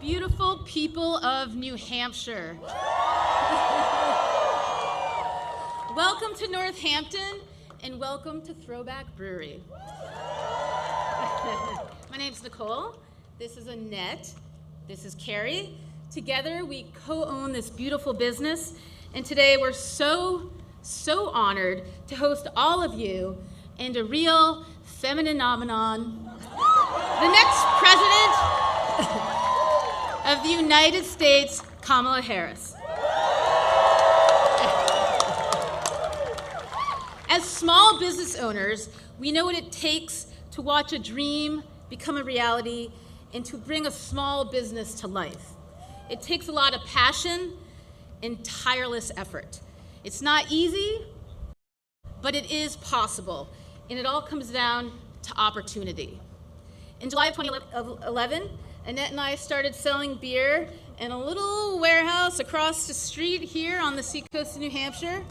beautiful people of New Hampshire. Welcome to Northampton, and welcome to Throwback Brewery. My name's Nicole. This is Annette. This is Carrie. Together, we co-own this beautiful business, and today we're so honored to host all of you and a real feminine phenomenon, the next president of the United States, Kamala Harris. As small business owners, we know what it takes to watch a dream become a reality and to bring a small business to life. It takes a lot of passion and tireless effort. It's not easy, but it is possible, and it all comes down to opportunity. In July of 2011, Annette and I started selling beer in a little warehouse across the street here on the seacoast of New Hampshire.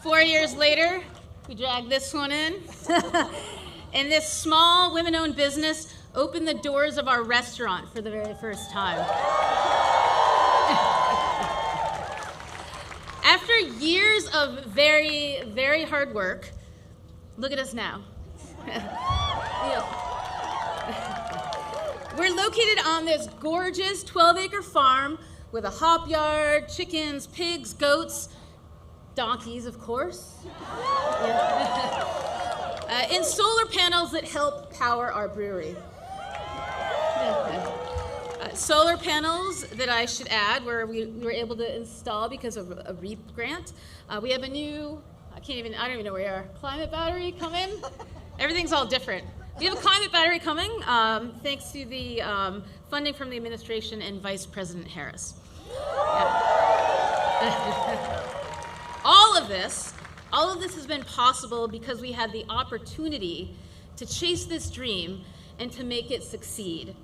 4 years later, we dragged this one in, and this small women-owned business opened the doors of our restaurant for the very first time. After years of very, very hard work, look at us now. We're located on this gorgeous 12-acre farm with a hop yard, chickens, pigs, goats, donkeys, of course, and solar panels that help power our brewery. Solar panels that I should add, where we were able to install because of a REAP grant. We have a new, I don't even know where we are, climate battery coming. Everything's all different. We have a climate battery coming thanks to the funding from the administration and Vice President Harris. All of this has been possible because we had the opportunity to chase this dream and to make it succeed.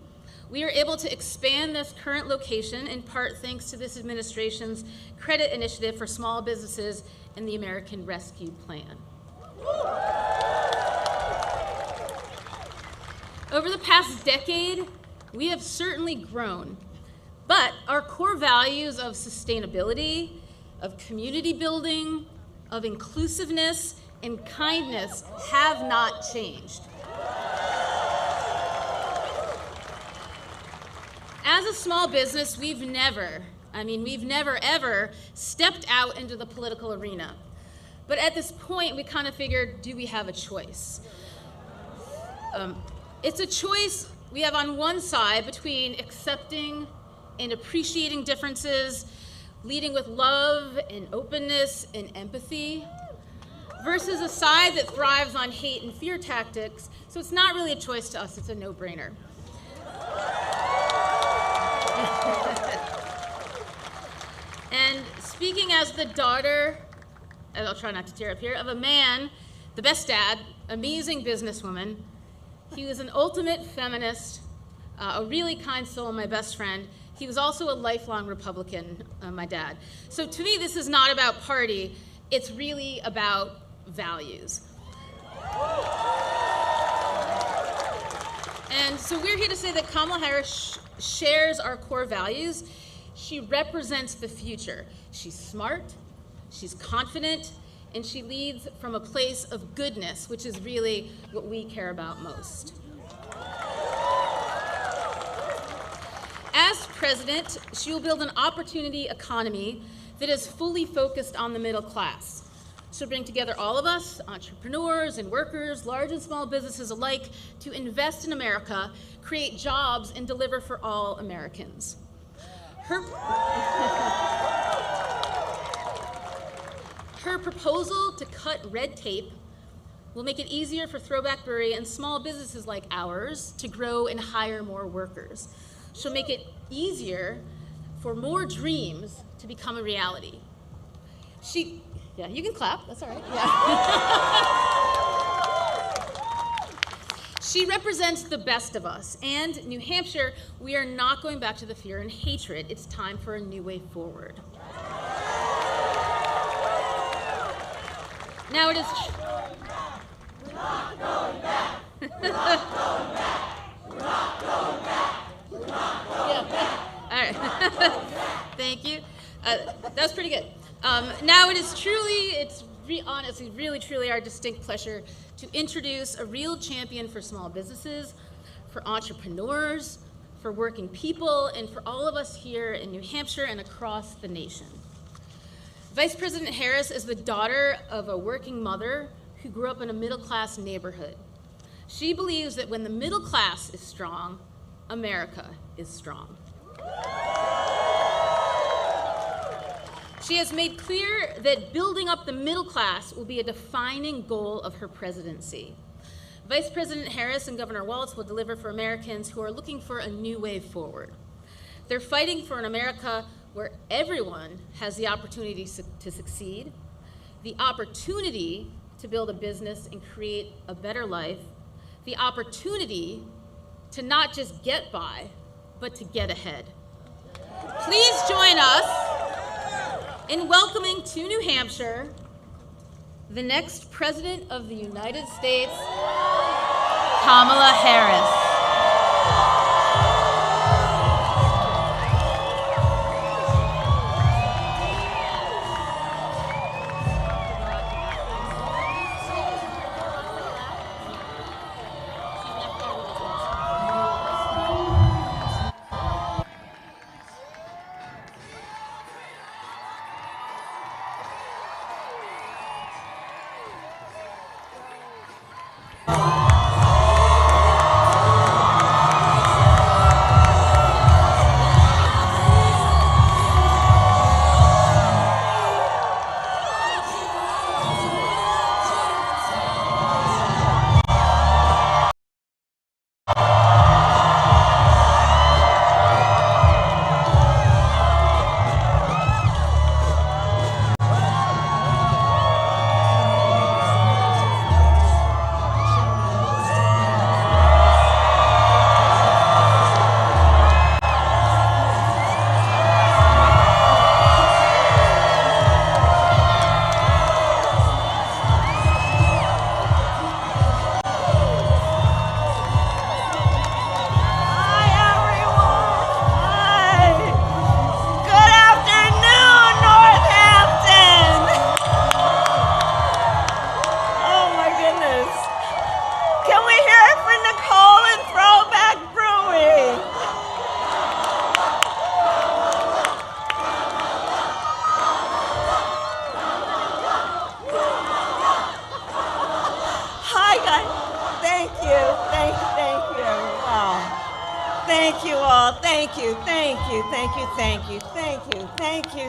We are able to expand this current location in part thanks to this administration's credit initiative for small businesses and the American Rescue Plan. Over the past decade, we have certainly grown, but our core values of sustainability, of community building, of inclusiveness, and kindness have not changed. As a small business, we've never ever stepped out into the political arena. But at this point, we kind of figured, do we have a choice? It's a choice we have on one side between accepting and appreciating differences, leading with love and openness and empathy, versus a side that thrives on hate and fear tactics. So it's not really a choice to us, it's a no-brainer. And speaking as the daughter, and I'll try not to tear up here, of a man, the best dad, amazing businesswoman, he was an ultimate feminist, a really kind soul, my best friend. He was also a lifelong Republican, my dad. So to me, this is not about party, it's really about values. And so we're here to say that Kamala Harris shares our core values. She represents the future. She's smart, she's confident, and she leads from a place of goodness, which is really what we care about most. As president, she will build an opportunity economy that is fully focused on the middle class. She'll bring together all of us, entrepreneurs and workers, large and small businesses alike, to invest in America, create jobs, and deliver for all Americans. Her proposal to cut red tape will make it easier for Throwback Brewery and small businesses like ours to grow and hire more workers. She'll make it easier for more dreams to become a reality. Yeah, you can clap, that's all right. Yeah. She represents the best of us, and New Hampshire, we are not going back to the fear and hatred. It's time for a new way forward. Now it is. We're not going back. We're not going back. We're not going back. We're Yeah. All right. Thank you. That was pretty good. Now it is truly, honestly, really, truly our distinct pleasure to introduce a real champion for small businesses, for entrepreneurs, for working people, and for all of us here in New Hampshire and across the nation. Vice President Harris is the daughter of a working mother who grew up in a middle-class neighborhood. She believes that when the middle class is strong, America is strong. She has made clear that building up the middle class will be a defining goal of her presidency. Vice President Harris and Governor Walz will deliver for Americans who are looking for a new way forward. They're fighting for an America where everyone has the opportunity to succeed, the opportunity to build a business and create a better life, the opportunity to not just get by, but to get ahead. Please join us in welcoming to New Hampshire the next President of the United States, Kamala Harris.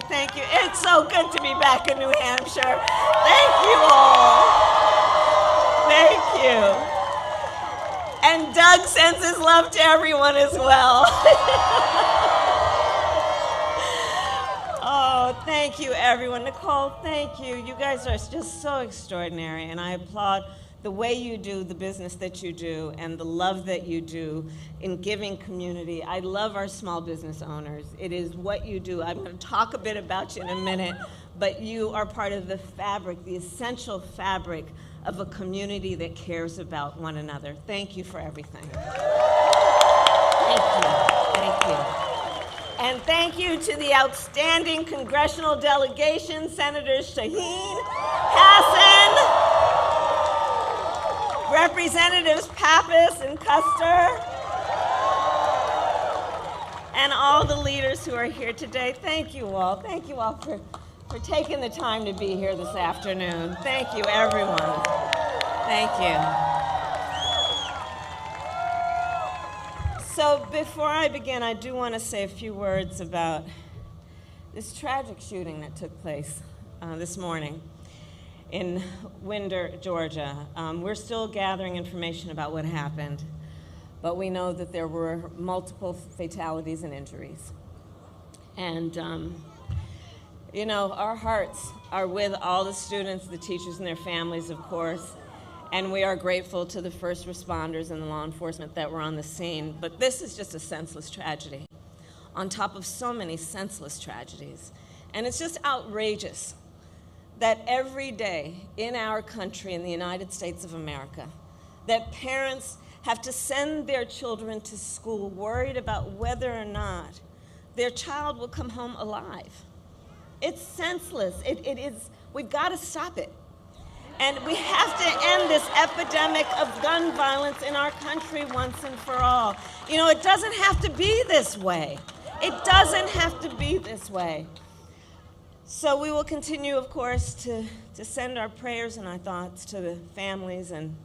Thank you. It's so good to be back in New Hampshire. Thank you all. Thank you. And Doug sends his love to everyone as well. Oh, thank you, everyone. Nicole, thank you. You guys are just so extraordinary, and I applaud the way you do the business that you do and the love that you do in giving community. I love our small business owners. It is what you do. I'm going to talk a bit about you in a minute, but you are part of the fabric, the essential fabric of a community that cares about one another. Thank you for everything. Thank you. Thank you. And thank you to the outstanding congressional delegation, Senators Shaheen, Hassan, Representatives Pappas and Custer, and all the leaders who are here today. Thank you all. Thank you all for taking the time to be here this afternoon. Thank you, everyone. Thank you. So before I begin, I do want to say a few words about this tragic shooting that took place this morning in Winder, Georgia. We're still gathering information about what happened, but we know that there were multiple fatalities and injuries. And, you know, our hearts are with all the students, the teachers, and their families, of course, and we are grateful to the first responders and the law enforcement that were on the scene. But this is just a senseless tragedy on top of so many senseless tragedies. And it's just outrageous that every day in our country, in the United States of America, that parents have to send their children to school worried about whether or not their child will come home alive. It's senseless. It is, we've got to stop it. And we have to end this epidemic of gun violence in our country once and for all. You know, it doesn't have to be this way. It doesn't have to be this way. So we will continue, of course, to send our prayers and our thoughts to the families and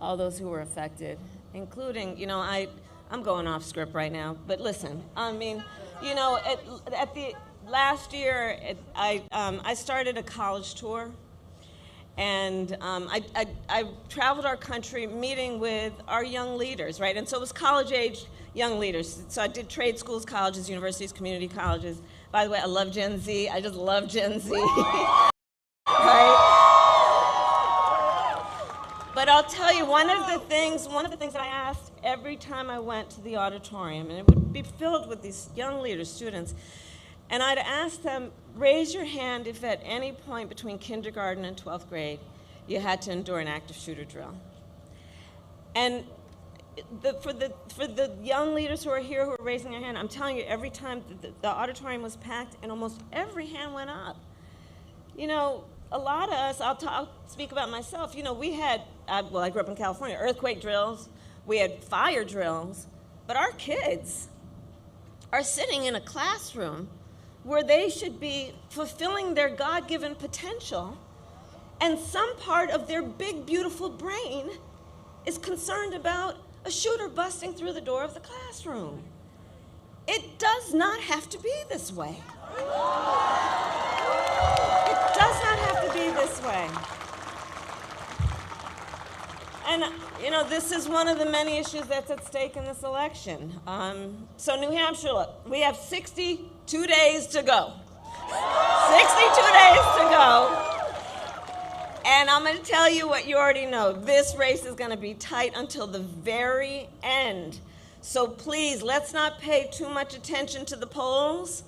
all those who were affected, including, you know, I'm going off script right now, but listen, I mean, you know, at the last year, I started a college tour, and I traveled our country meeting with our young leaders, right? And so it was college-age young leaders. So I did trade schools, colleges, universities, community colleges. By the way, I love Gen Z. I just love Gen Z. Right? But I'll tell you, one of the things that I asked every time I went to the auditorium, and it would be filled with these young leaders, students, and I'd ask them, raise your hand if at any point between kindergarten and 12th grade you had to endure an active shooter drill. And for the young leaders who are here who are raising their hand, I'm telling you, every time the auditorium was packed and almost every hand went up. You know, a lot of us, I'll speak about myself, you know, we had, well, I grew up in California, earthquake drills, we had fire drills, but our kids are sitting in a classroom where they should be fulfilling their God-given potential, and some part of their big, beautiful brain is concerned about a shooter busting through the door of the classroom. It does not have to be this way. It does not have to be this way. And, you know, this is one of the many issues that's at stake in this election. So New Hampshire, look, we have 62 days to go. 62 days to go. And I'm going to tell you what you already know. This race is going to be tight until the very end. So please, let's not pay too much attention to the polls,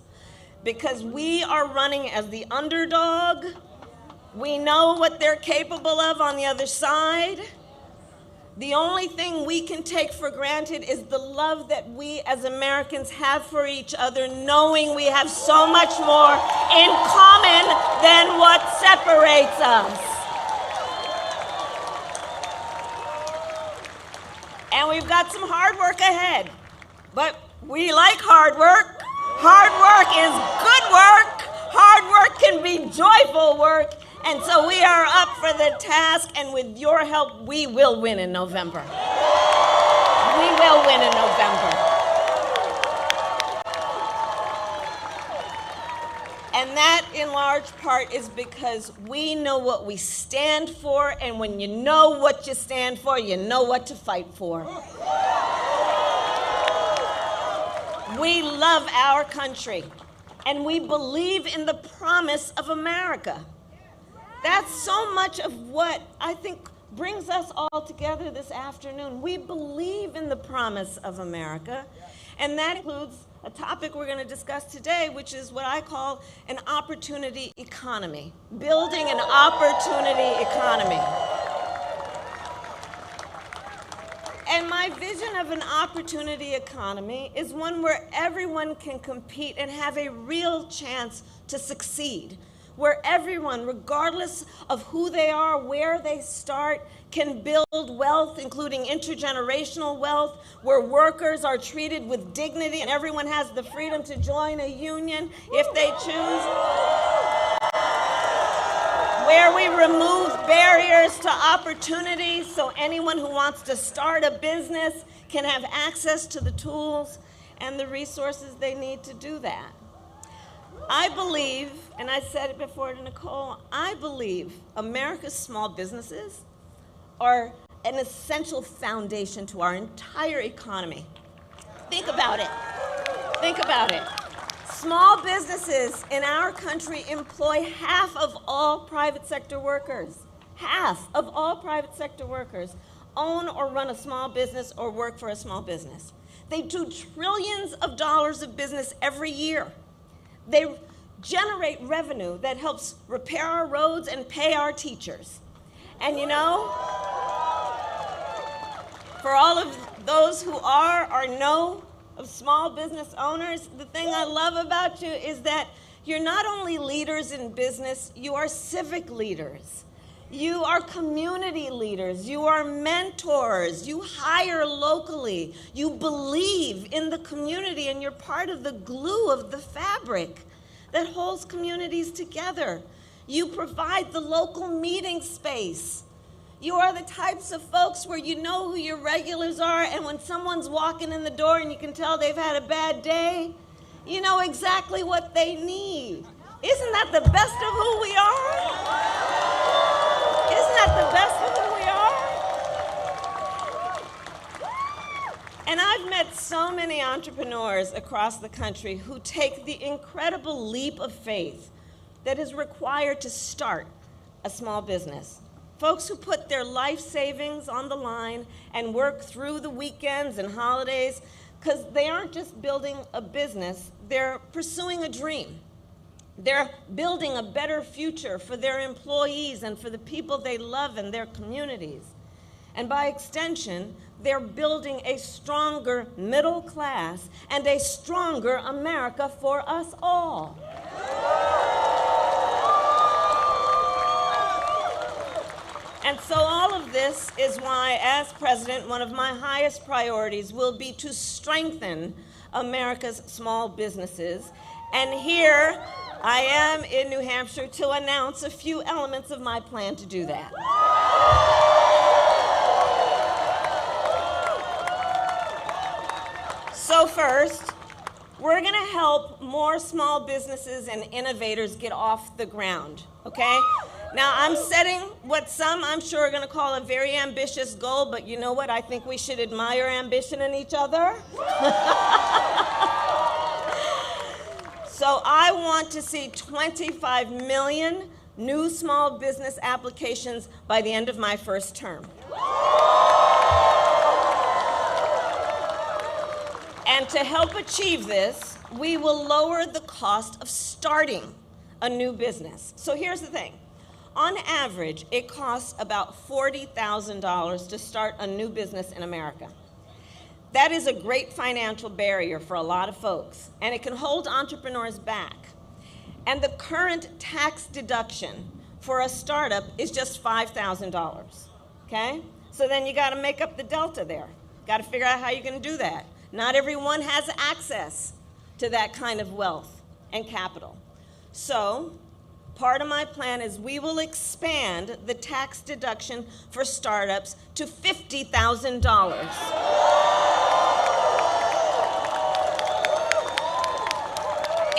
because we are running as the underdog. We know what they're capable of on the other side. The only thing we can take for granted is the love that we as Americans have for each other, knowing we have so much more in common than what separates us. And we've got some hard work ahead, but we like hard work. Hard work is good work. Hard work can be joyful work. And so we are up for the task, and with your help, we will win in November. We will win in November. And that, in large part, is because we know what we stand for, and when you know what you stand for, you know what to fight for. We love our country, and we believe in the promise of America. That's so much of what I think brings us all together this afternoon. We believe in the promise of America, and that includes a topic we're going to discuss today, which is what I call an opportunity economy, building an opportunity economy. And my vision of an opportunity economy is one where everyone can compete and have a real chance to succeed, where everyone, regardless of who they are, where they start, can build wealth, including intergenerational wealth, where workers are treated with dignity and everyone has the freedom to join a union if they choose, where we remove barriers to opportunity so anyone who wants to start a business can have access to the tools and the resources they need to do that. I believe, and I said it before to Nicole, I believe America's small businesses are an essential foundation to our entire economy. Think about it. Think about it. Small businesses in our country employ half of all private sector workers. Half of all private sector workers own or run a small business or work for a small business. They do trillions of dollars of business every year. They generate revenue that helps repair our roads and pay our teachers. And you know, For all of those who are or know of small business owners, the thing I love about you is that you're not only leaders in business, you are civic leaders. You are community leaders. You are mentors. You hire locally. You believe in the community, and you're part of the glue of the fabric that holds communities together. You provide the local meeting space. You are the types of folks where you know who your regulars are, and when someone's walking in the door and you can tell they've had a bad day, you know exactly what they need. Isn't that the best of who we are? Isn't that the best of who we are? And I've met so many entrepreneurs across the country who take the incredible leap of faith that is required to start a small business. Folks who put their life savings on the line and work through the weekends and holidays, because they aren't just building a business, they're pursuing a dream. They're building a better future for their employees and for the people they love in their communities. And by extension, they're building a stronger middle class and a stronger America for us all. And so all of this is why, as president, one of my highest priorities will be to strengthen America's small businesses. And here I am in New Hampshire to announce a few elements of my plan to do that. So first, we're going to help more small businesses and innovators get off the ground, okay? Now, I'm setting what some, I'm sure, are going to call a very ambitious goal, but you know what? I think we should admire ambition in each other. So I want to see 25 million new small business applications by the end of my first term. And to help achieve this, we will lower the cost of starting a new business. So here's the thing. On average, it costs about $40,000 to start a new business in America. That is a great financial barrier for a lot of folks, and it can hold entrepreneurs back. And the current tax deduction for a startup is just $5,000, okay? So then you gotta make up the delta there. Gotta figure out how you're gonna do that. Not everyone has access to that kind of wealth and capital. So, part of my plan is we will expand the tax deduction for startups to $50,000.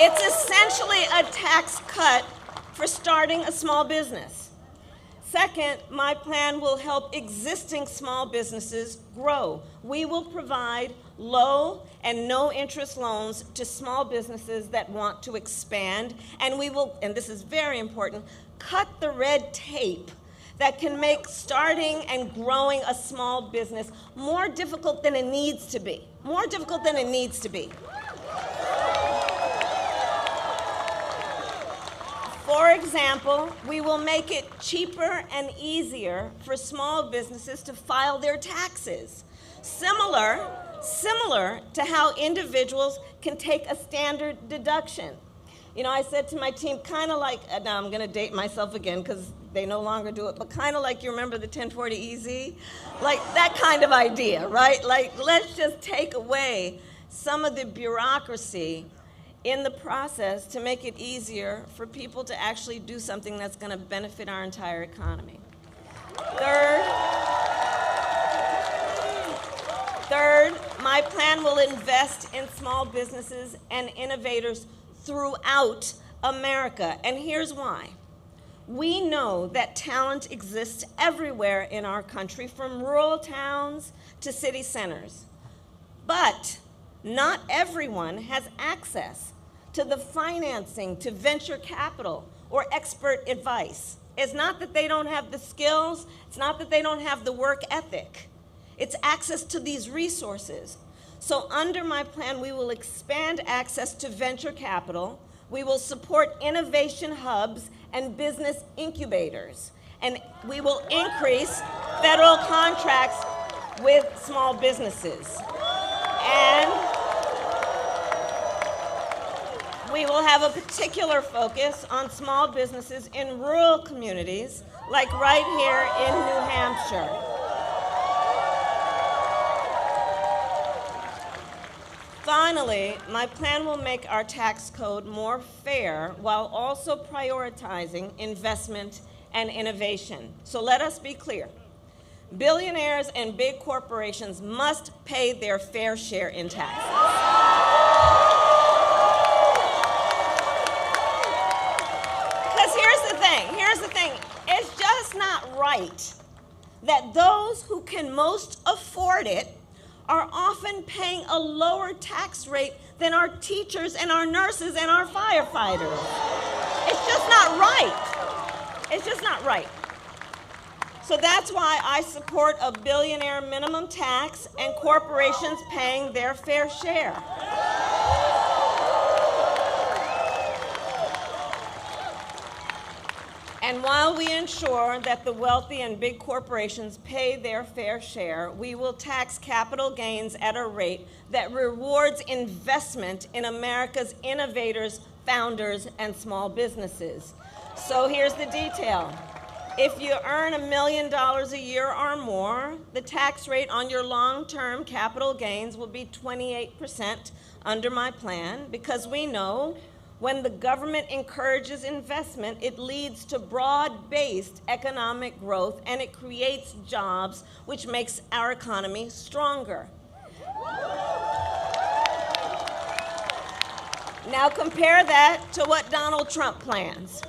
It's essentially a tax cut for starting a small business. Second, my plan will help existing small businesses grow. We will provide low and no interest loans to small businesses that want to expand, and we will, and this is very important, cut the red tape that can make starting and growing a small business more difficult than it needs to be. More difficult than it needs to be. For example, we will make it cheaper and easier for small businesses to file their taxes. Similar to how individuals can take a standard deduction. You know, I said to my team, kind of like, now I'm going to date myself again because they no longer do it, but kind of like you remember the 1040 EZ? Like that kind of idea, right? Like, let's just take away some of the bureaucracy in the process to make it easier for people to actually do something that's going to benefit our entire economy. Third, my plan will invest in small businesses and innovators throughout America, and here's why. We know that talent exists everywhere in our country, from rural towns to city centers. But not everyone has access to the financing, to venture capital, or expert advice. It's not that they don't have the skills, it's not that they don't have the work ethic. It's access to these resources. So under my plan, we will expand access to venture capital, we will support innovation hubs and business incubators, and we will increase federal contracts with small businesses. And we will have a particular focus on small businesses in rural communities, like right here in New Hampshire. Finally, my plan will make our tax code more fair while also prioritizing investment and innovation. So let us be clear. Billionaires and big corporations must pay their fair share in taxes. Because here's the thing, it's just not right that those who can most afford it are often paying a lower tax rate than our teachers and our nurses and our firefighters. It's just not right. It's just not right. So that's why I support a billionaire minimum tax and corporations paying their fair share. And while we ensure that the wealthy and big corporations pay their fair share, we will tax capital gains at a rate that rewards investment in America's innovators, founders, and small businesses. So here's the detail. If you earn $1 million a year or more, the tax rate on your long-term capital gains will be 28% under my plan, because we know when the government encourages investment, it leads to broad-based economic growth and it creates jobs, which makes our economy stronger. Now compare that to what Donald Trump plans.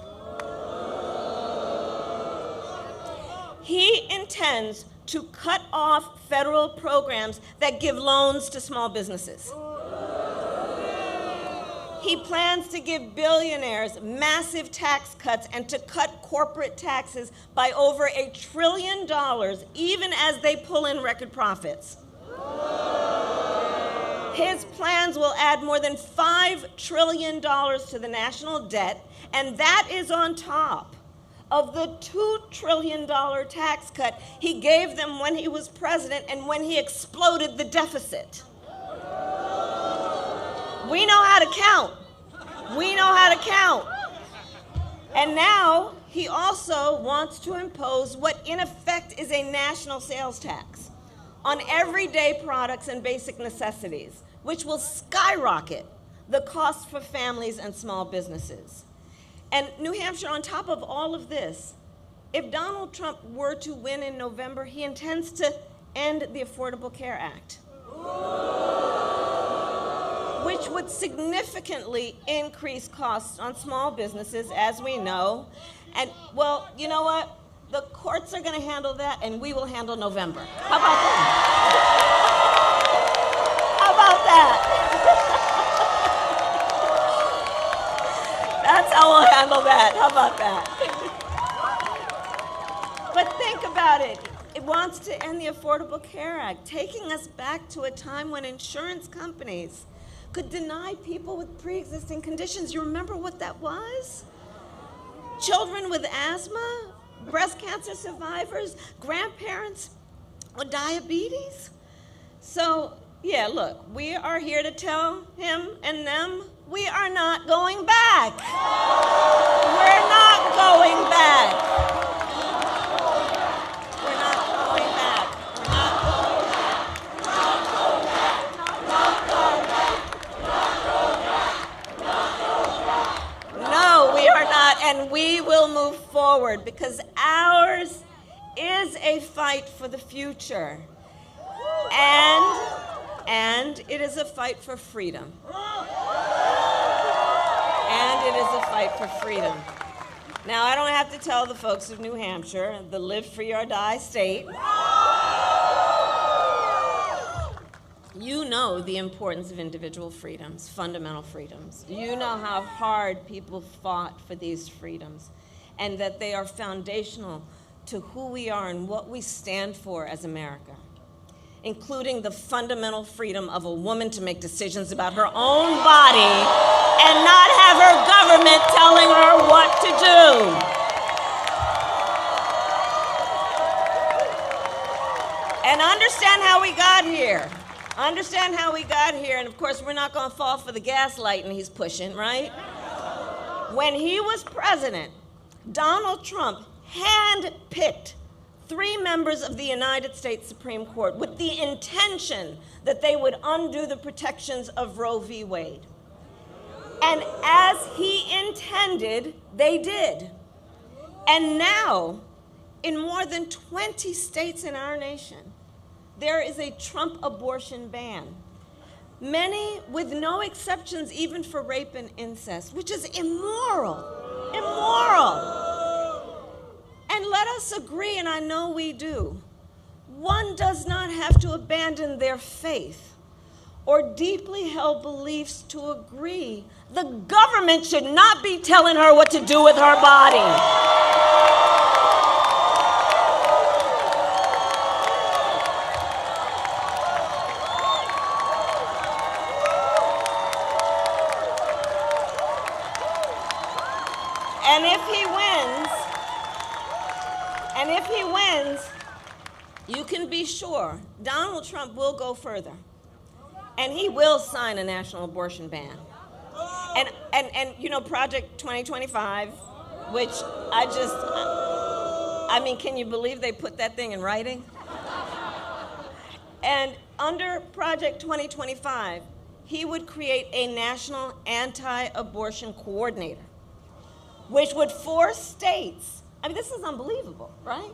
He intends to cut off federal programs that give loans to small businesses. He plans to give billionaires massive tax cuts and to cut corporate taxes by over $1 trillion, even as they pull in record profits. His plans will add more than $5 trillion to the national debt, and that is on top of the $2 trillion tax cut he gave them when he was president and when he exploded the deficit. We know how to count. We know how to count. And now he also wants to impose what in effect is a national sales tax on everyday products and basic necessities, which will skyrocket the cost for families and small businesses. And New Hampshire, on top of all of this, if Donald Trump were to win in November, he intends to end the Affordable Care Act, which would significantly increase costs on small businesses, as we know. And, well, you know what? The courts are going to handle that, and we will handle November. How about that? How about that? That's how we'll handle that. How about that? But think about it. It wants to end the Affordable Care Act, taking us back to a time when insurance companies could deny people with pre-existing conditions. You remember what that was? Children with asthma, breast cancer survivors, grandparents with diabetes. So, yeah, look, we are here to tell him and them we are not going back. We're not going back. We're not going back. No, we are not, and we will move forward because ours is a fight for the future. And it is a fight for freedom. And it is a fight for freedom. Now, I don't have to tell the folks of New Hampshire, the live free or die state, you know the importance of individual freedoms, fundamental freedoms. You know how hard people fought for these freedoms and that they are foundational to who we are and what we stand for as America, including the fundamental freedom of a woman to make decisions about her own body and not have her government telling her what to do. And understand how we got here. Understand how we got here. And of course, we're not going to fall for the gaslighting he's pushing, right? When he was president, Donald Trump handpicked 3 members of the United States Supreme Court with the intention that they would undo the protections of Roe v. Wade. And as he intended, they did. And now, in more than 20 states in our nation, there is a Trump abortion ban. Many with no exceptions even for rape and incest, which is immoral. Immoral. And let us agree, and I know we do, one does not have to abandon their faith or deeply held beliefs to agree. The government should not be telling her what to do with her body. And if he wins, you can be sure Donald Trump will go further. And he will sign a national abortion ban. And you know, Project 2025, which I mean, can you believe they put that thing in writing? And under Project 2025, he would create a national anti-abortion coordinator, which would force states, I mean, this is unbelievable, right?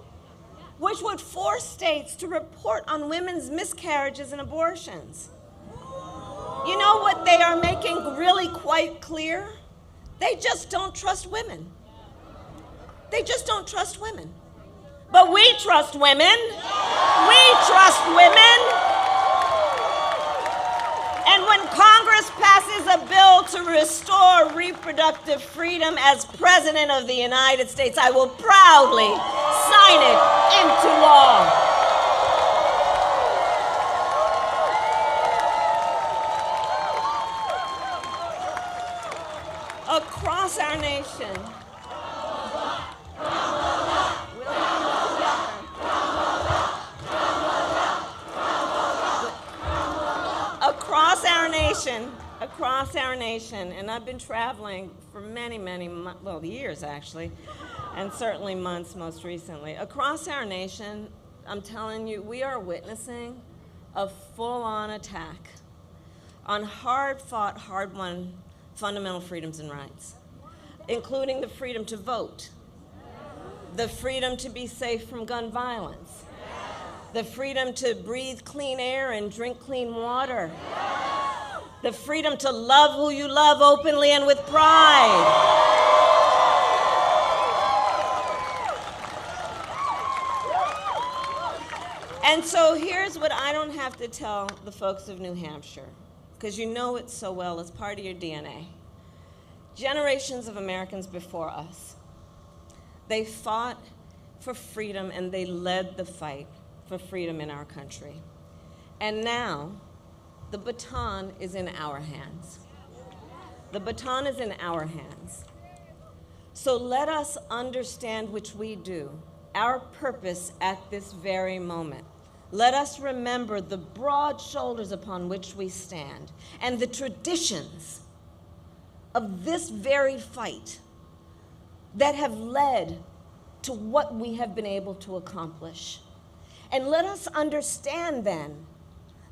Which would force states to report on women's miscarriages and abortions. You know what they are making really quite clear? They just don't trust women. They just don't trust women. But we trust women. We trust women. And when Congress passes a bill to restore reproductive freedom as President of the United States, I will proudly sign it into law. Across our nation, across our nation, and I've been traveling for many, years actually, and certainly months most recently. Across our nation, I'm telling you, we are witnessing a full-on attack on hard-fought, hard-won fundamental freedoms and rights, including the freedom to vote, the freedom to be safe from gun violence, the freedom to breathe clean air and drink clean water, the freedom to love who you love openly and with pride. And so here's what I don't have to tell the folks of New Hampshire, because you know it so well, it's part of your DNA. Generations of Americans before us, they fought for freedom and they led the fight for freedom in our country. And now, the baton is in our hands. The baton is in our hands. So let us understand, which we do, our purpose at this very moment. Let us remember the broad shoulders upon which we stand and the traditions of this very fight that have led to what we have been able to accomplish. And let us understand then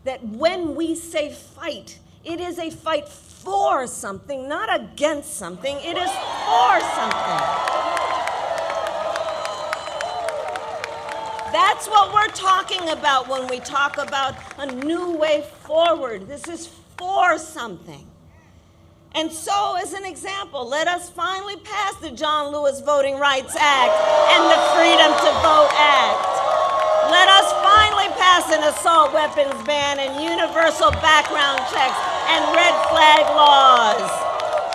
that when we say fight, it is a fight for something, not against something. It is for something. That's what we're talking about when we talk about a new way forward. This is for something. And so, as an example, let us finally pass the John Lewis Voting Rights Act and the Freedom to Vote Act. Let us finally pass an assault weapons ban and universal background checks and red flag laws.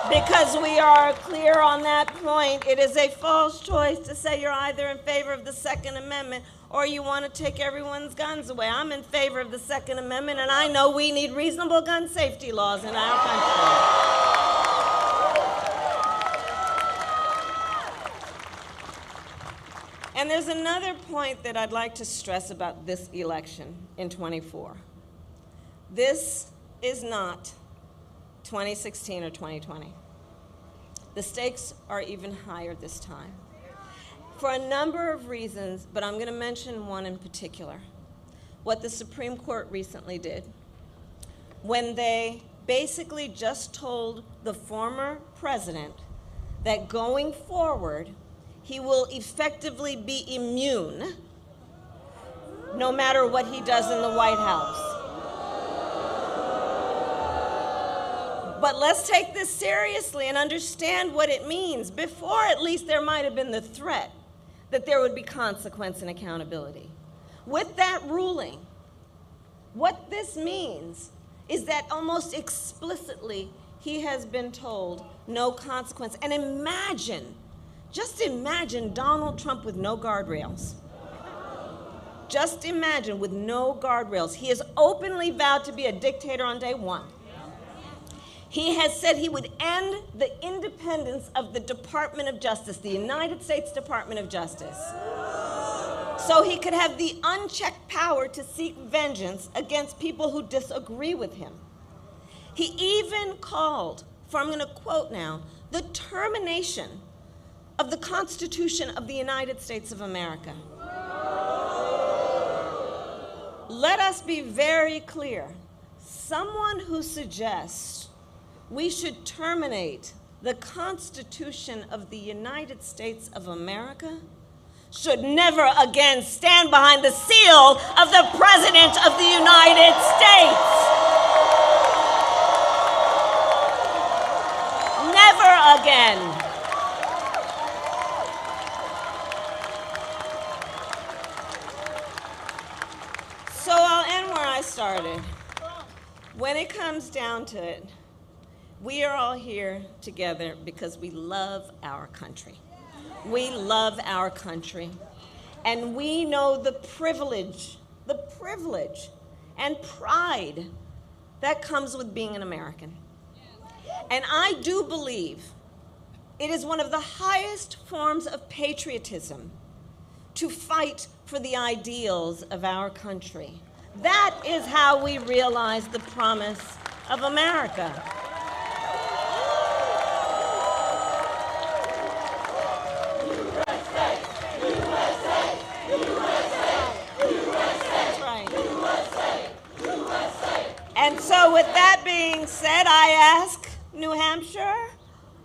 Because we are clear on that point, it is a false choice to say you're either in favor of the Second Amendment or you want to take everyone's guns away. I'm in favor of the Second Amendment, and I know we need reasonable gun safety laws in our country. And And there's another point that I'd like to stress about this election in 24. This is not 2016 or 2020. The stakes are even higher this time for a number of reasons, but I'm going to mention one in particular. What the Supreme Court recently did when they basically just told the former president that going forward, he will effectively be immune no matter what he does in the White House. But let's take this seriously and understand what it means. Before, at least, there might have been the threat that there would be consequence and accountability. With that ruling, what this means is that almost explicitly he has been told no consequence. And imagine, just imagine Donald Trump with no guardrails. Just imagine with no guardrails. He has openly vowed to be a dictator on day one. He has said he would end the independence of the Department of Justice, the United States Department of Justice, so he could have the unchecked power to seek vengeance against people who disagree with him. He even called for, I'm going to quote now, the termination of the Constitution of the United States of America. Let us be very clear. Someone who suggests we should terminate the Constitution of the United States of America should never again stand behind the seal of the President of the United States. Never again. So I'll end where I started. When it comes down to it, we are all here together because we love our country. We love our country. And we know the privilege and pride that comes with being an American. And I do believe it is one of the highest forms of patriotism to fight for the ideals of our country. That is how we realize the promise of America. And so with that being said, I ask New Hampshire,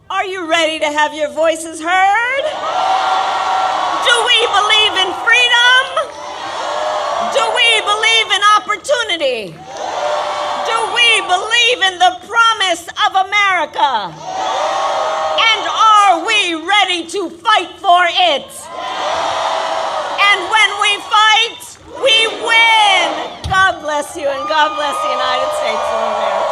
are you ready to have your voices heard? Do we believe in freedom? Do we believe in opportunity? Do we believe in the promise of America? And are we ready to fight for it? And when we fight, we win. God bless you, and God bless the United States of America.